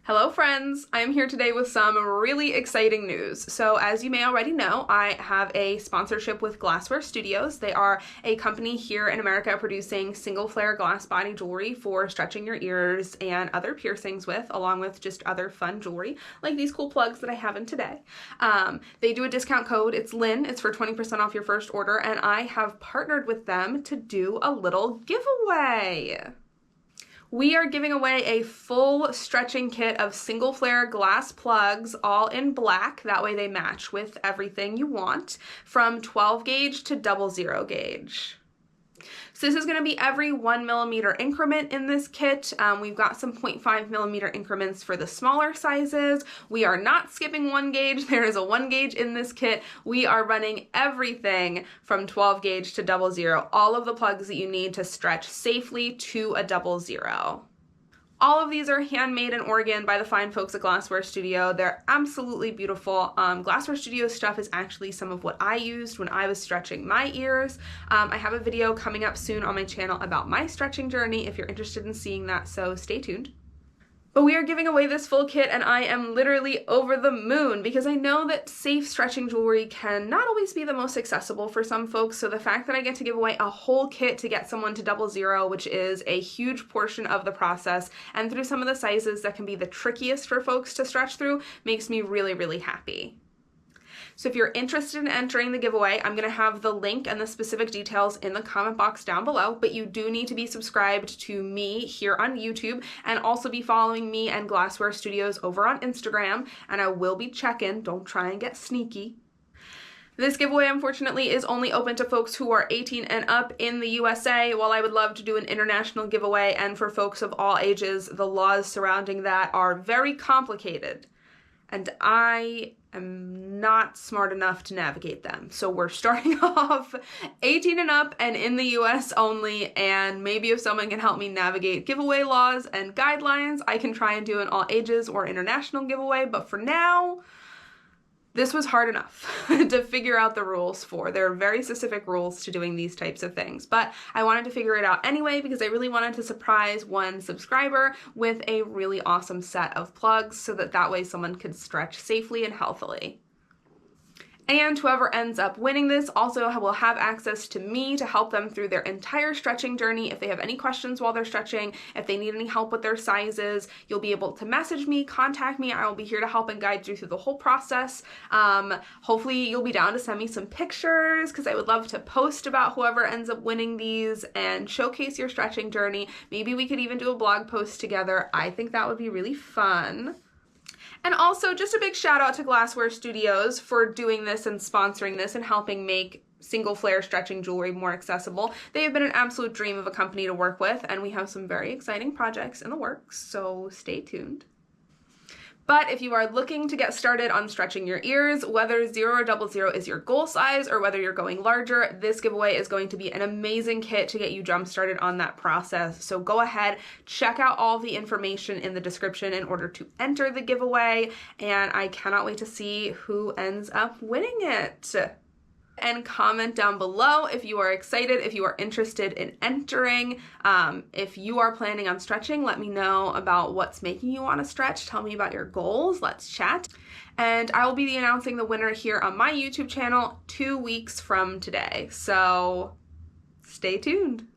Hello friends, I am here today with some really exciting news. So as you may already know, I have a sponsorship with Glassware Studios. They are a company here in America producing single flare glass body jewelry for stretching your ears and other piercings with, along with just other fun jewelry like these cool plugs that I have in today. They do a discount code, it's Lynn, it's for 20% off your first order, and I have partnered with them to do a little giveaway. We are giving away a full stretching kit of single flare glass plugs, all in black. That way they match with everything you want, from 12 gauge to 00 gauge. So this is going to be every 1mm increment in this kit. We've got some 0.5mm increments for the smaller sizes. We are not skipping 1 gauge. There is a 1 gauge in this kit. We are running everything from 12 gauge to 00, all of the plugs that you need to stretch safely to a 00. All of these are handmade in Oregon by the fine folks at Glassware Studio. They're absolutely beautiful. Glassware Studio stuff is actually some of what I used when I was stretching my ears. I have a video coming up soon on my channel about my stretching journey if you're interested in seeing that, so stay tuned. But we are giving away this full kit and I am literally over the moon because I know that safe stretching jewelry can not always be the most accessible for some folks, so the fact that I get to give away a whole kit to get someone to 00, which is a huge portion of the process, and through some of the sizes that can be the trickiest for folks to stretch through, makes me really, really happy. So if you're interested in entering the giveaway, I'm going to have the link and the specific details in the comment box down below, but you do need to be subscribed to me here on YouTube and also be following me and Glassware Studios over on Instagram, and I will be checking. Don't try and get sneaky. This giveaway, unfortunately, is only open to folks who are 18 and up in the USA. While I would love to do an international giveaway, and for folks of all ages, the laws surrounding that are very complicated, and I am not smart enough to navigate them. So we're starting off 18 and up and in the US only, and maybe if someone can help me navigate giveaway laws and guidelines, I can try and do an all ages or international giveaway, but for now, this was hard enough to figure out the rules for. There are very specific rules to doing these types of things, but I wanted to figure it out anyway because I really wanted to surprise one subscriber with a really awesome set of plugs so that way someone could stretch safely and healthily. And whoever ends up winning this also will have access to me to help them through their entire stretching journey. If they have any questions while they're stretching, if they need any help with their sizes, you'll be able to message me, contact me. I will be here to help and guide you through the whole process. Hopefully you'll be down to send me some pictures because I would love to post about whoever ends up winning these and showcase your stretching journey. Maybe we could even do a blog post together. I think that would be really fun. And also, just a big shout out to Glassware Studios for doing this and sponsoring this and helping make single flare stretching jewelry more accessible. They have been an absolute dream of a company to work with, and we have some very exciting projects in the works, so stay tuned. But if you are looking to get started on stretching your ears, whether 0 or 00 is your goal size or whether you're going larger, this giveaway is going to be an amazing kit to get you jump started on that process. So go ahead, check out all the information in the description in order to enter the giveaway, and I cannot wait to see who ends up winning it. And comment down below if you are excited, if you are interested in entering. If you are planning on stretching, let me know about what's making you want to stretch. Tell me about your goals. Let's chat. And I will be announcing the winner here on my YouTube channel 2 weeks from today. So stay tuned.